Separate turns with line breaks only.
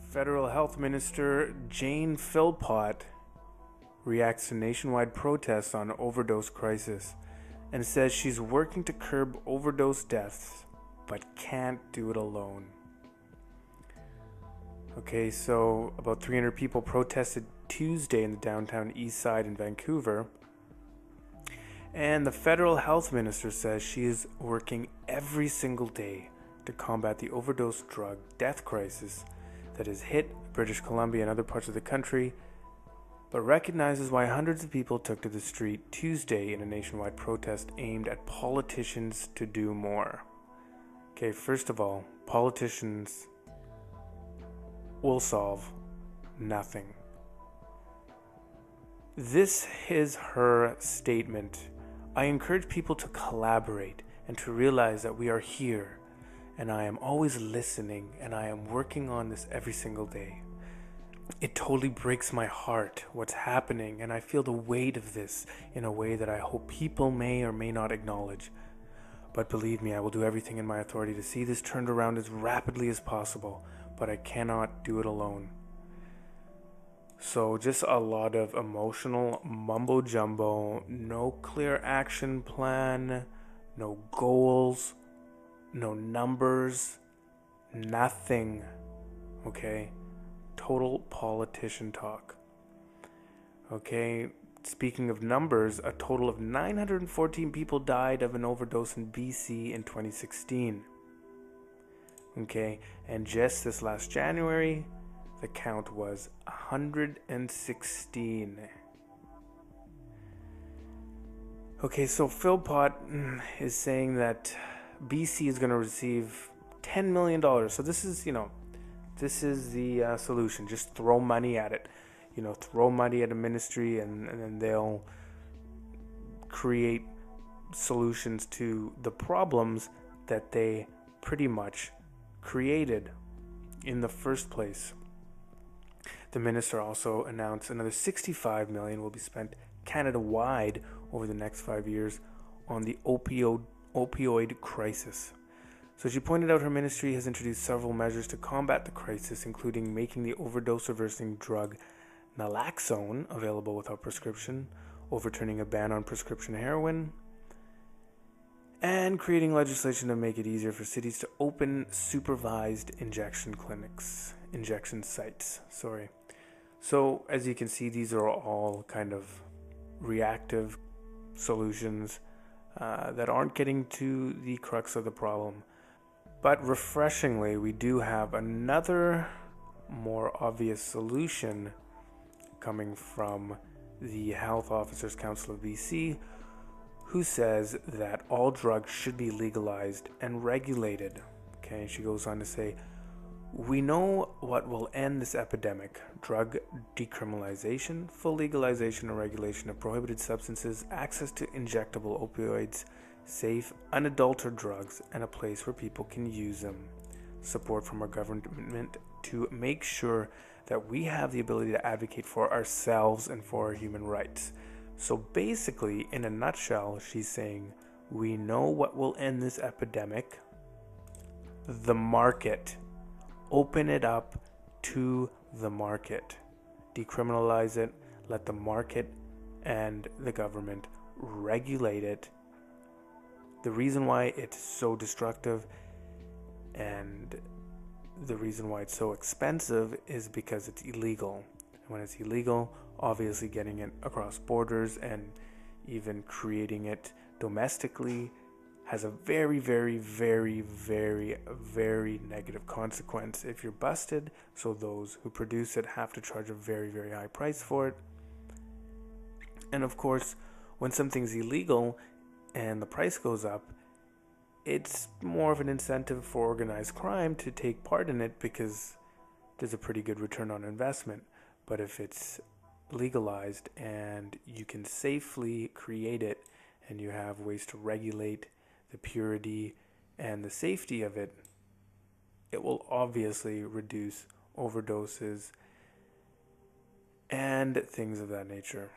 Federal Health Minister Jane Philpott reacts to nationwide protests on overdose crisis and says she's working to curb overdose deaths but can't do it alone. Okay, so about 300 people protested Tuesday in the downtown east side in Vancouver, and the federal health minister says she is working every single day to combat the overdose drug death crisis that has hit British Columbia and other parts of the country, but recognizes why hundreds of people took to the street Tuesday in a nationwide protest aimed at politicians to do more. Okay, first of all, politicians will solve nothing. This is her statement. I encourage people to collaborate and to realize that we are here, and I am always listening, and I am working on this every single day. It totally breaks my heart what's happening, and I feel the weight of this in a way that I hope people may or may not acknowledge. But believe me, I will do everything in my authority to see this turned around as rapidly as possible, but I cannot do it alone. So just a lot of emotional mumbo jumbo, no clear action plan, no goals, no numbers, nothing. Okay? Total politician talk. Okay, speaking of numbers, a total of 914 people died of an overdose in BC in 2016. Okay, and just this last January, the count was 116. Okay, so Philpott is saying that BC is going to receive $10 million. So this is, this is the solution. Just throw money at it. Throw money at a ministry and then they'll create solutions to the problems that they pretty much created in the first place. The minister also announced another $65 million will be spent Canada-wide over the next 5 years on the opioid crisis. So she pointed out her ministry has introduced several measures to combat the crisis, including making the overdose-reversing drug naloxone available without prescription, overturning a ban on prescription heroin, and creating legislation to make it easier for cities to open supervised injection sites. So as you can see, these are all kind of reactive solutions that aren't getting to the crux of the problem. But refreshingly, we do have another more obvious solution coming from the Health Officers Council of BC, who says that all drugs should be legalized and regulated. Okay, she goes on to say, we know what will end this epidemic: drug decriminalization, full legalization and regulation of prohibited substances, access to injectable opioids, safe, unadulterated drugs, and a place where people can use them. Support from our government to make sure that we have the ability to advocate for ourselves and for our human rights. So basically, in a nutshell, she's saying, we know what will end this epidemic: the market. Open it up to the market. Decriminalize it. Let the market and the government regulate it. The reason why it's so destructive and the reason why it's so expensive is because it's illegal. And when it's illegal, obviously getting it across borders and even creating it domestically has a very, very, very, very, very negative consequence if you're busted. So those who produce it have to charge a very, very high price for it. And of course, when something's illegal and the price goes up, it's more of an incentive for organized crime to take part in it because there's a pretty good return on investment. But if it's legalized and you can safely create it and you have ways to regulate the purity and the safety of it, it will obviously reduce overdoses and things of that nature.